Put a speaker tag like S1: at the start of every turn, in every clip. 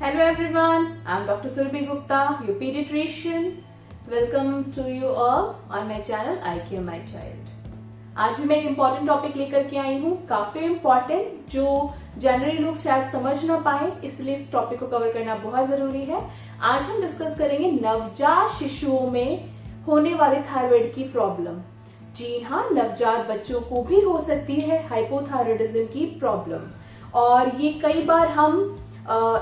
S1: Hello everyone, I'm Dr. Surbhi Gupta, your pediatrician. Welcome to you all on my channel I Care My Child. आज भी मैं एक important topic लेकर के आई हूँ, काफी इम्पॉर्टेंट, जो जनरली लोग शायद समझ ना पाए, इसलिए इस टॉपिक को कवर करना बहुत जरूरी है। आज हम डिस्कस करेंगे नवजात शिशुओं में होने वाले थायराइड की प्रॉब्लम। जी हाँ, नवजात बच्चों को भी हो सकती है हाइपोथायराइडिज्म की प्रॉब्लम, और ये कई बार हम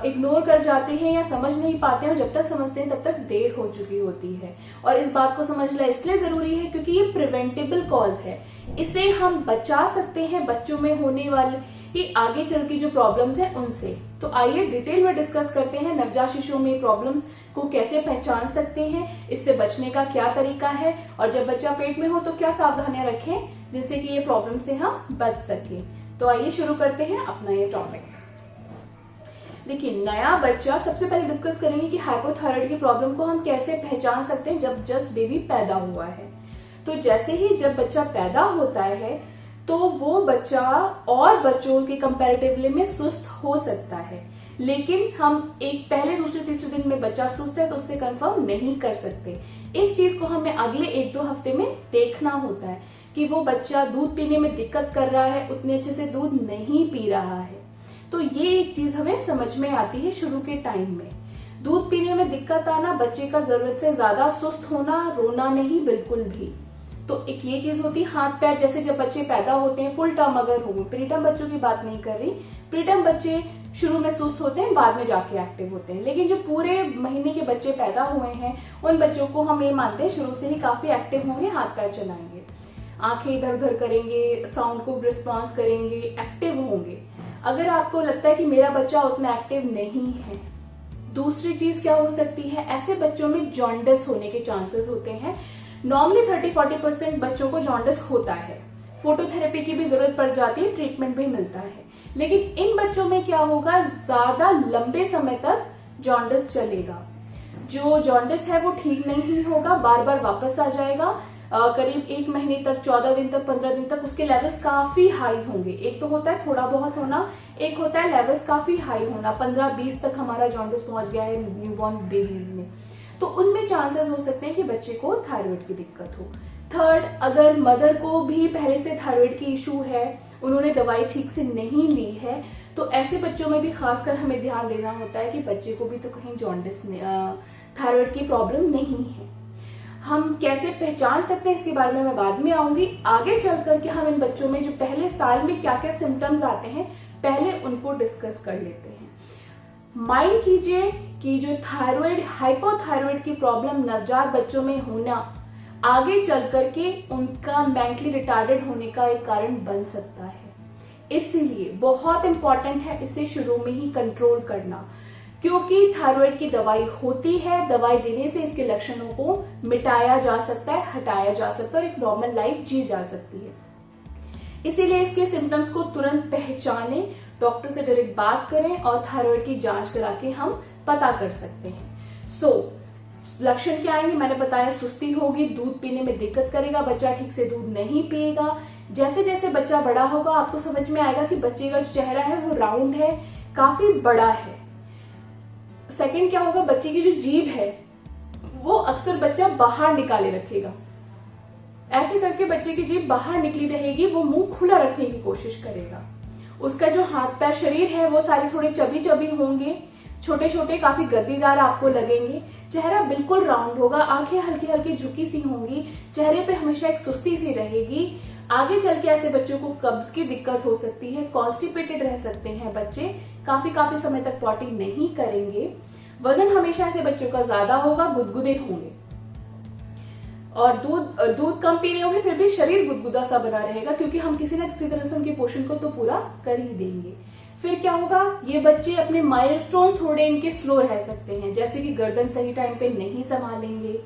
S1: इग्नोर कर जाते हैं या समझ नहीं पाते हैं, और जब तक समझते हैं तब तक देर हो चुकी होती है। और इस बात को समझना इसलिए जरूरी है क्योंकि ये प्रिवेंटेबल कॉज है, इसे हम बचा सकते हैं बच्चों में होने वाली आगे चल की जो प्रॉब्लम्स है उनसे। तो आइए डिटेल में डिस्कस करते हैं नवजात शिशुओं में प्रॉब्लम्स को कैसे पहचान सकते हैं, इससे बचने का क्या तरीका है, और जब बच्चा पेट में हो तो क्या सावधानियां रखें जिससे कि ये प्रॉब्लम से हम बच सके। तो आइए शुरू करते हैं अपना ये टॉपिक। देखिए, नया बच्चा, सबसे पहले डिस्कस करेंगे कि हाइपोथायराइड की प्रॉब्लम को हम कैसे पहचान सकते हैं जब जस्ट बेबी पैदा हुआ है। तो जैसे ही जब बच्चा पैदा होता है तो वो बच्चा और बच्चों के कंपैरेटिवली में सुस्त हो सकता है, लेकिन हम एक पहले दूसरे तीसरे दिन में बच्चा सुस्त है तो उससे कंफर्म नहीं कर सकते। इस चीज को हमें अगले 1-2 हफ्ते में देखना होता है कि वो बच्चा दूध पीने में दिक्कत कर रहा है, उतने अच्छे से दूध नहीं पी रहा है। तो ये एक चीज हमें समझ में आती है शुरू के टाइम में। दूध पीने में दिक्कत आना, बच्चे का जरूरत से ज्यादा सुस्त होना, रोना नहीं बिल्कुल भी। तो एक ये चीज होती है। हाथ पैर, जैसे जब बच्चे पैदा होते हैं, फुल टर्म अगर हो, प्रीटर्म बच्चों की बात नहीं कर रही, प्रीटर्म बच्चे शुरू में सुस्त होते हैं, बाद में जाके एक्टिव होते हैं। लेकिन जो पूरे महीने के बच्चे पैदा हुए हैं उन बच्चों को हम ये मानते हैं शुरू से ही काफी एक्टिव होंगे, हाथ पैर चलाएंगे, आंखें इधर उधर करेंगे, साउंड को रिस्पॉन्स करेंगे, एक्टिव होंगे। अगर आपको लगता है कि मेरा बच्चा उतना एक्टिव नहीं है, दूसरी चीज क्या हो सकती है, ऐसे बच्चों में जॉन्डिस होने के चांसेस होते हैं। नॉर्मली 30-40% बच्चों को जॉन्डिस होता है, फोटोथेरेपी की भी जरूरत पड़ जाती है, ट्रीटमेंट भी मिलता है। लेकिन इन बच्चों में क्या होगा, ज्यादा लंबे समय तक जॉन्डिस चलेगा। जो जॉन्डिस है वो ठीक नहीं होगा, बार बार वापस आ जाएगा। करीब 1 महीने तक, 14 दिन तक, 15 दिन तक उसके लेवल्स काफी हाई होंगे। एक तो होता है थोड़ा बहुत होना, एक होता है लेवल्स काफी हाई होना। 15-20 तक हमारा जॉन्डिस पहुंच गया है न्यूबॉर्न बेबीज में, तो उनमें चांसेस हो सकते हैं कि बच्चे को थायराइड की दिक्कत हो। थर्ड, अगर मदर को भी पहले से थायराइड की इशू है, उन्होंने दवाई ठीक से नहीं ली है, तो ऐसे बच्चों में भी खासकर हमें ध्यान देना होता है कि बच्चे को भी तो कहीं जॉन्डिस, थायराइड की प्रॉब्लम नहीं है। हम कैसे पहचान सकते हैं इसके बारे में मैं बाद में आऊंगी। आगे चल करके हम इन बच्चों में जो पहले साल में क्या क्या सिम्टम्स आते हैं, पहले उनको डिस्कस कर लेते हैं। माइंड कीजिए कि जो थायराइड, हाइपोथायराइड की प्रॉब्लम नवजात बच्चों में होना आगे चल करके उनका मेंटली रिटार्डेड होने का एक कारण बन सकता है। इसीलिए बहुत इंपॉर्टेंट है इसे शुरू में ही कंट्रोल करना, क्योंकि थायराइड की दवाई होती है, दवाई देने से इसके लक्षणों को मिटाया जा सकता है, हटाया जा सकता है और एक नॉर्मल लाइफ जी जा सकती है। इसीलिए इसके सिम्टम्स को तुरंत पहचानें, डॉक्टर से डायरेक्ट बात करें और थायराइड की जांच करा के हम पता कर सकते हैं। लक्षण क्या आएंगे, मैंने बताया, सुस्ती होगी, दूध पीने में दिक्कत करेगा, बच्चा ठीक से दूध नहीं पिएगा। जैसे जैसे बच्चा बड़ा होगा आपको समझ में आएगा कि बच्चे का जो चेहरा है वो राउंड है, काफी बड़ा है। सेकंड क्या होगा, बच्चे की जो जीभ है वो अक्सर बच्चा बाहर निकाले रखेगा। ऐसे करके बच्चे की जीभ बाहर निकली रहेगी, वो मुंह खुला रखने की कोशिश करेगा। उसका जो हाथ पैर, शरीर है वो सारे थोड़े चबी चबी होंगे, छोटे छोटे, काफी गद्दीदार आपको लगेंगे। चेहरा बिल्कुल राउंड होगा, आंखें हल्की हल्की झुकी सी होंगी, चेहरे पे हमेशा एक सुस्ती सी रहेगी। आगे चल के ऐसे बच्चों को कब्ज की दिक्कत हो सकती है, कॉन्स्टिपेटेड रह सकते हैं बच्चे, काफी समय तक पॉटी नहीं करेंगे। वजन हमेशा ऐसे बच्चों का ज्यादा होगा, गुदगुदे होंगे, और दूध कम पी रहे होंगे, फिर भी शरीर गुदगुदा सा बना रहेगा, क्योंकि हम किसी न किसी तरह से उनके पोषण को तो पूरा कर ही देंगे। फिर क्या होगा, ये बच्चे अपने माइलस्टोन थोड़े इनके स्लो रह सकते हैं, जैसे कि गर्दन सही टाइम पे नहीं संभालेंगे,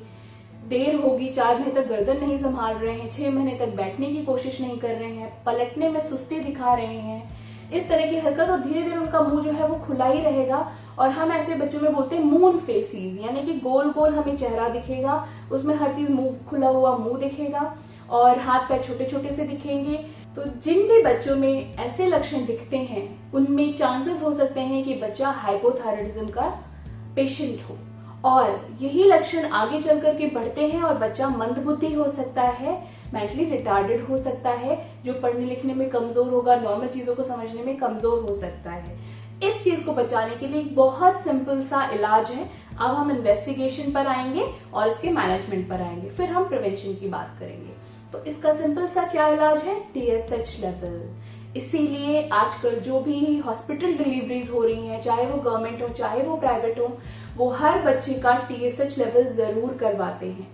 S1: देर होगी, 4 महीने तक गर्दन नहीं संभाल रहे हैं, 6 महीने तक बैठने की कोशिश नहीं कर रहे हैं, पलटने में सुस्ती दिखा रहे हैं, इस तरह की हरकत, और धीरे धीरे उनका मुंह जो है वो खुला ही रहेगा। और हम ऐसे बच्चों में बोलते हैं मून फेसिस, यानी कि गोल गोल हमें चेहरा दिखेगा, उसमें हर चीज मुंह खुला हुआ मुंह दिखेगा, और हाथ पैर छोटे छोटे से दिखेंगे, तो जिन भी बच्चों में ऐसे लक्षण दिखते हैं उनमें चांसेस हो सकते हैं कि बच्चा हाइपोथायराइडिज्म का पेशेंट हो, और यही लक्षण आगे चल करके बढ़ते हैं और बच्चा मंदबुद्धि हो सकता है, मेंटली रिटार्डेड हो सकता है, जो पढ़ने लिखने में कमजोर होगा, नॉर्मल चीजों को समझने में कमजोर हो सकता है। इस चीज को बचाने के लिए एक बहुत सिंपल सा इलाज है। अब हम इन्वेस्टिगेशन पर आएंगे और इसके मैनेजमेंट पर आएंगे, फिर हम प्रिवेंशन की बात करेंगे। तो इसका सिंपल सा क्या इलाज है? TSH level. इसीलिए आजकल जो भी हॉस्पिटल डिलीवरीज हो रही हैं, चाहे वो गवर्नमेंट हो चाहे वो प्राइवेट हो, वो हर बच्चे का TSH लेवल जरूर करवाते हैं।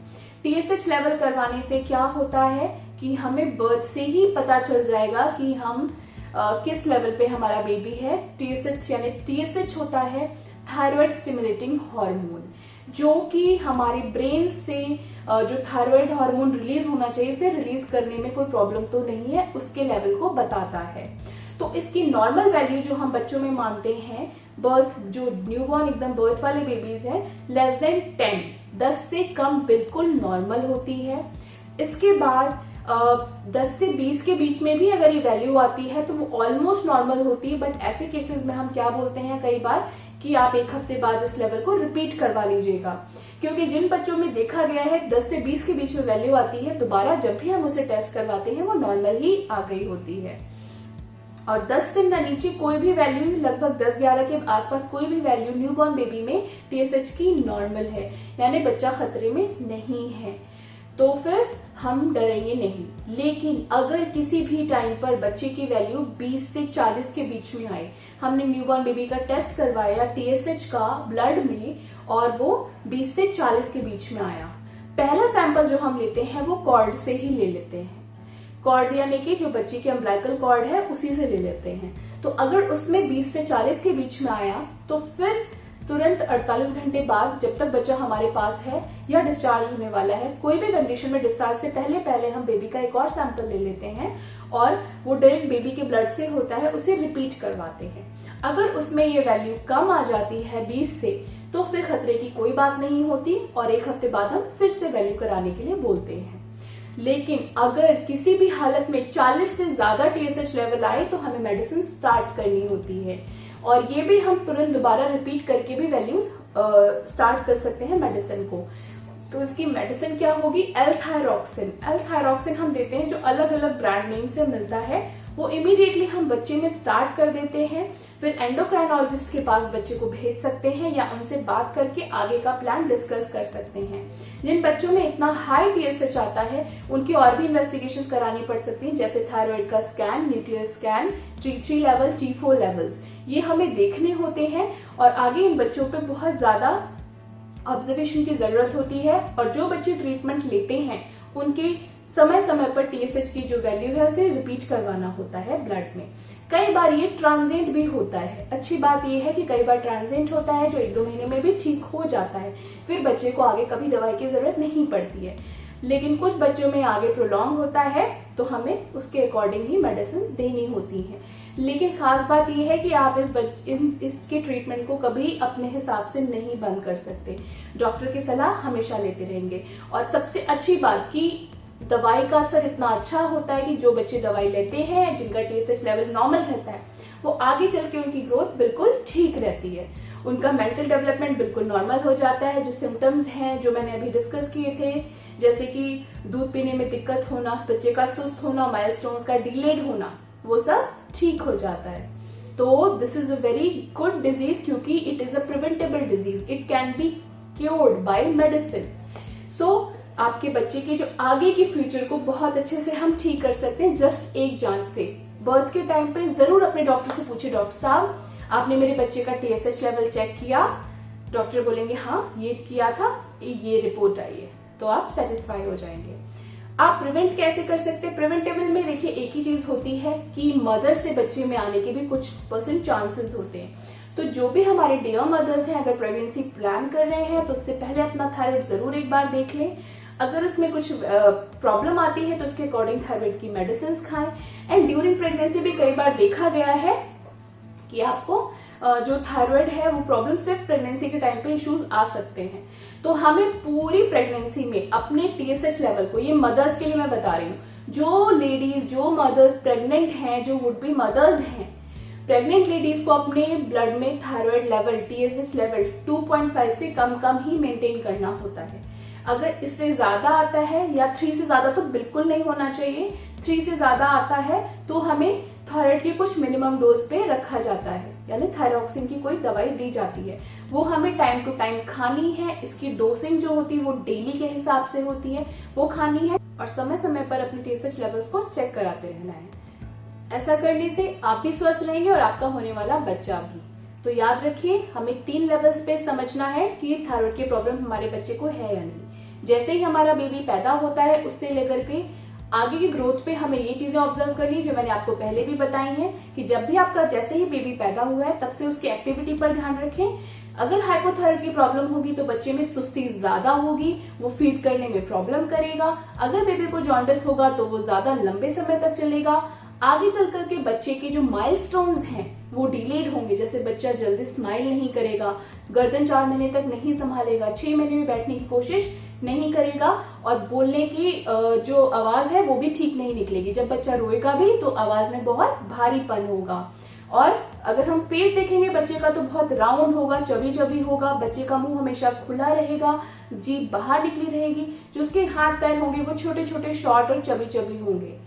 S1: TSH लेवल करवाने से क्या होता है कि हमें बर्थ से ही पता चल जाएगा कि हम किस लेवल पे हमारा बेबी है। TSH यानी TSH होता है थायराइड स्टिमुलेटिंग हार्मोन, जो कि हमारे ब्रेन से जो थायराइड हार्मोन रिलीज होना चाहिए उसे रिलीज करने में कोई प्रॉब्लम तो नहीं है, उसके लेवल को बताता है। तो इसकी नॉर्मल वैल्यू जो हम बच्चों में मानते हैं, बर्थ जो न्यूबॉर्न एकदम बर्थ वाले बेबीज हैं, लेस देन 10 से कम बिल्कुल नॉर्मल होती है। इसके बाद 10 से 20 के बीच में भी अगर ये वैल्यू आती है तो वो ऑलमोस्ट नॉर्मल होती है। बट ऐसे केसेस में हम क्या बोलते हैं कई बार कि आप एक हफ्ते बाद इस लेवल को रिपीट करवा लीजिएगा, क्योंकि जिन बच्चों में देखा गया है 10 से 20 के बीच में वैल्यू आती है, दोबारा जब भी हम उसे टेस्ट करवाते हैं वो नॉर्मल ही आ गई होती है। और 10 से नीचे कोई भी वैल्यू, लगभग 10-11 के आसपास कोई भी वैल्यू न्यूबॉर्न बेबी में TSH की नॉर्मल है, यानी बच्चा खतरे में नहीं है, तो फिर हम डरेंगे नहीं। लेकिन अगर किसी भी टाइम पर बच्चे की वैल्यू 20 से 40 के बीच में आए, हमने न्यूबॉर्न बेबी का टेस्ट करवाया TSH का ब्लड में और वो 20 से 40 के बीच में आया, पहला सैंपल जो हम लेते हैं वो कॉर्ड से ही ले लेते हैं। कॉर्ड यानी कि जो बच्चे की अम्बिलिकल कॉर्ड है उसी से ले लेते हैं। तो अगर उसमें 20 से 40 के बीच में आया तो फिर तुरंत 48 घंटे बाद, जब तक बच्चा हमारे पास है या डिस्चार्ज होने वाला है, कोई भी कंडीशन में डिस्चार्ज से पहले हम बेबी का एक और सैंपल ले लेते हैं और वो डायरेक्ट बेबी के ब्लड से होता है, उसे रिपीट करवाते हैं। अगर उसमें ये वैल्यू कम आ जाती है 20 से, तो फिर खतरे की कोई बात नहीं होती और एक हफ्ते बाद हम फिर से वैल्यू कराने के लिए बोलते हैं। लेकिन अगर किसी भी हालत में 40 से ज्यादा TSH लेवल आए तो हमें मेडिसिन स्टार्ट करनी होती है, और ये भी हम तुरंत दोबारा रिपीट करके भी वैल्यू स्टार्ट कर सकते हैं मेडिसिन को। तो इसकी मेडिसिन क्या होगी? L-थायरॉक्सिन। L-थायरॉक्सिन हम देते हैं, जो अलग अलग ब्रांड नेम से मिलता है, वो इमीडिएटली हम बच्चे में स्टार्ट कर देते हैं। फिर एंडोक्राइनोलॉजिस्ट के पास बच्चे को भेज सकते हैं या उनसे बात करके आगे का प्लान डिस्कस कर सकते हैं। जिन बच्चों में इतना हाई TSH आता है उनकी और भी इन्वेस्टिगेशंस करानी पड़ सकती हैं, जैसे थायराइड का scan, nuclear scan, T3 level, T4 levels, ये हमें देखने होते हैं। और आगे इन बच्चों पे बहुत ज्यादा ऑब्जर्वेशन की जरूरत होती है, और जो बच्चे ट्रीटमेंट लेते हैं उनके समय समय पर TSH की जो वैल्यू है उसे रिपीट करवाना होता है ब्लड में। कई बार ये ट्रांजिएंट भी होता है। अच्छी बात ये है कि कई बार ट्रांजिएंट होता है जो 1-2 महीने में भी ठीक हो जाता है, फिर बच्चे को आगे कभी दवाई की जरूरत नहीं पड़ती है। लेकिन कुछ बच्चों में आगे प्रोलॉन्ग होता है तो हमें उसके अकॉर्डिंग ही मेडिसिन देनी होती है। लेकिन खास बात यह है कि आप इसके ट्रीटमेंट को कभी अपने हिसाब से नहीं बंद कर सकते, डॉक्टर की सलाह हमेशा लेते रहेंगे। और सबसे अच्छी बात कि दवाई का असर इतना अच्छा होता है कि जो बच्चे दवाई लेते हैं, जिनका TSH लेवल नॉर्मल रहता है, वो आगे चल के उनकी ग्रोथ बिल्कुल ठीक रहती है, उनका मेंटल डेवलपमेंट बिल्कुल नॉर्मल हो जाता है। जो सिम्टम्स हैं जो मैंने अभी डिस्कस किए थे, जैसे कि दूध पीने में दिक्कत होना, बच्चे का सुस्त होना, माइलस्टोन्स का डिलेड होना, वो सब ठीक हो जाता है। तो this is a very good disease, क्योंकि it is a preventable disease, it can be cured by medicine. So आपके बच्चे के जो आगे की फ्यूचर को बहुत अच्छे से हम ठीक कर सकते हैं जस्ट एक जांच से। बर्थ के टाइम पे जरूर अपने डॉक्टर से पूछिए, डॉक्टर साहब आपने मेरे बच्चे का TSH लेवल चेक किया? डॉक्टर बोलेंगे हाँ ये किया था, ये रिपोर्ट आई है, तो आप सेटिस्फाई हो जाएंगे। आप प्रिवेंट कैसे कर सकते हैं? प्रिवेंटेबल में देखिए एक ही चीज होती है कि मदर से बच्चे में आने के भी कुछ % चांसेस होते हैं। तो जो भी हमारे डियर मदर्स हैं, अगर प्रेगनेंसी प्लान कर रहे हैं तो उससे पहले अपना थायराइड जरूर एक बार देख लें। अगर उसमें कुछ प्रॉब्लम आती है तो उसके अकॉर्डिंग थायराइड की मेडिसिन खाएं। एंड ड्यूरिंग प्रेगनेंसी भी कई बार देखा गया है कि आपको जो थायराइड है वो प्रॉब्लम सिर्फ प्रेगनेंसी के टाइम पे इश्यूज आ सकते हैं। तो हमें पूरी प्रेगनेंसी में अपने TSH लेवल को, ये मदर्स के लिए मैं बता रही हूँ, जो लेडीज, जो मदर्स प्रेग्नेंट हैं, जो वुड बी मदर्स हैं, प्रेग्नेंट लेडीज को अपने ब्लड में थायराइड लेवल, TSH लेवल 2.5 से कम ही मेंटेन करना होता है। अगर इससे ज्यादा आता है या 3 से ज्यादा तो बिल्कुल नहीं होना चाहिए, 3 से ज्यादा आता है तो हमें थायराइड की कुछ मिनिमम डोज पे रखा जाता है, यानी थायरॉक्सिन की कोई दवाई दी जाती है। वो हमें टाइम टू टाइम खानी है, इसकी डोसिंग जो होती है वो डेली के हिसाब से होती है, वो खानी है और समय समय पर अपने TSH लेवल्स को चेक कराते रहना है। ऐसा करने से आप भी स्वस्थ रहेंगे और आपका होने वाला बच्चा भी। तो याद रखिए, हमें 3 लेवल्स पे समझना है कि थायराइड की प्रॉब्लम हमारे बच्चे को है या नहीं। जैसे ही हमारा बेबी पैदा होता है उससे लेकर के आगे की ग्रोथ पे हमें ये चीजें ऑब्जर्व करनी, जो मैंने आपको पहले भी बताई हैं कि जब भी आपका जैसे ही बेबी पैदा हुआ है तब से उसकी एक्टिविटी पर ध्यान रखें। अगर हाइपोथायराइड की प्रॉब्लम होगी तो बच्चे में सुस्ती ज्यादा होगी, वो फीड करने में प्रॉब्लम करेगा। अगर बेबी को जॉन्डिस होगा तो वो ज्यादा लंबे समय तक चलेगा। आगे चल करके बच्चे के जो माइलस्टोन्स हैं वो डिलेड होंगे, जैसे बच्चा जल्दी स्माइल नहीं करेगा, गर्दन 4 महीने तक नहीं संभालेगा, 6 महीने में बैठने की कोशिश नहीं करेगा और बोलने की जो आवाज है वो भी ठीक नहीं निकलेगी। जब बच्चा रोएगा भी तो आवाज में बहुत भारीपन होगा। और अगर हम फेस देखेंगे बच्चे का तो बहुत राउंड होगा, चबी चबी होगा, बच्चे का मुंह हमेशा खुला रहेगा, जीभ बाहर निकली रहेगी, जो उसके हाथ पैर होंगे वो छोटे छोटे शॉर्ट और चबी चबी होंगे।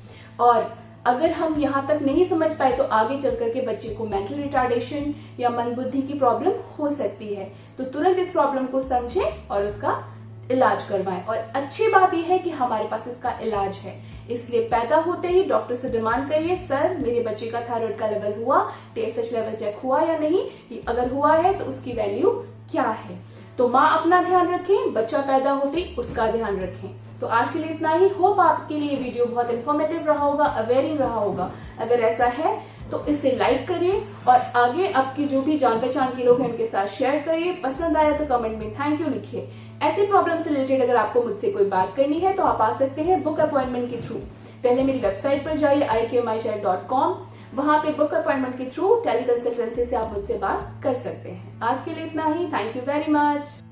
S1: और अगर हम यहाँ तक नहीं समझ पाए तो आगे चल करके बच्चे को मेंटल रिटार्डेशन या मन बुद्धि की प्रॉब्लम हो सकती है। तो तुरंत इस प्रॉब्लम को समझें और उसका इलाज करवाएं। और अच्छी बात यह है कि हमारे पास इसका इलाज है, इसलिए पैदा होते ही डॉक्टर से डिमांड करिए, सर मेरे बच्चे का थायराइड का लेवल हुआ, TSH लेवल चेक हुआ या नहीं, अगर हुआ है तो उसकी वैल्यू क्या है। तो माँ अपना ध्यान रखें, बच्चा पैदा होते ही उसका ध्यान रखें। तो आज के लिए इतना ही। होप आपके लिए वीडियो बहुत इन्फॉर्मेटिव रहा होगा, अवेयरिंग रहा होगा। अगर ऐसा है तो इसे लाइक करिए और आगे आपकी जो भी जान पहचान के लोग हैं उनके साथ शेयर करिए। पसंद आया तो कमेंट में थैंक यू लिखिए। ऐसी प्रॉब्लम से रिलेटेड अगर आपको मुझसे कोई बात करनी है तो आप आ सकते हैं बुक अपॉइंटमेंट के थ्रू। पहले मेरी वेबसाइट पर जाइए ikmychild.com, वहां पे बुक अपॉइंटमेंट के थ्रू टेली कंसल्टेंसी से आप मुझसे बात कर सकते हैं। आज के लिए इतना ही। Thank you very much.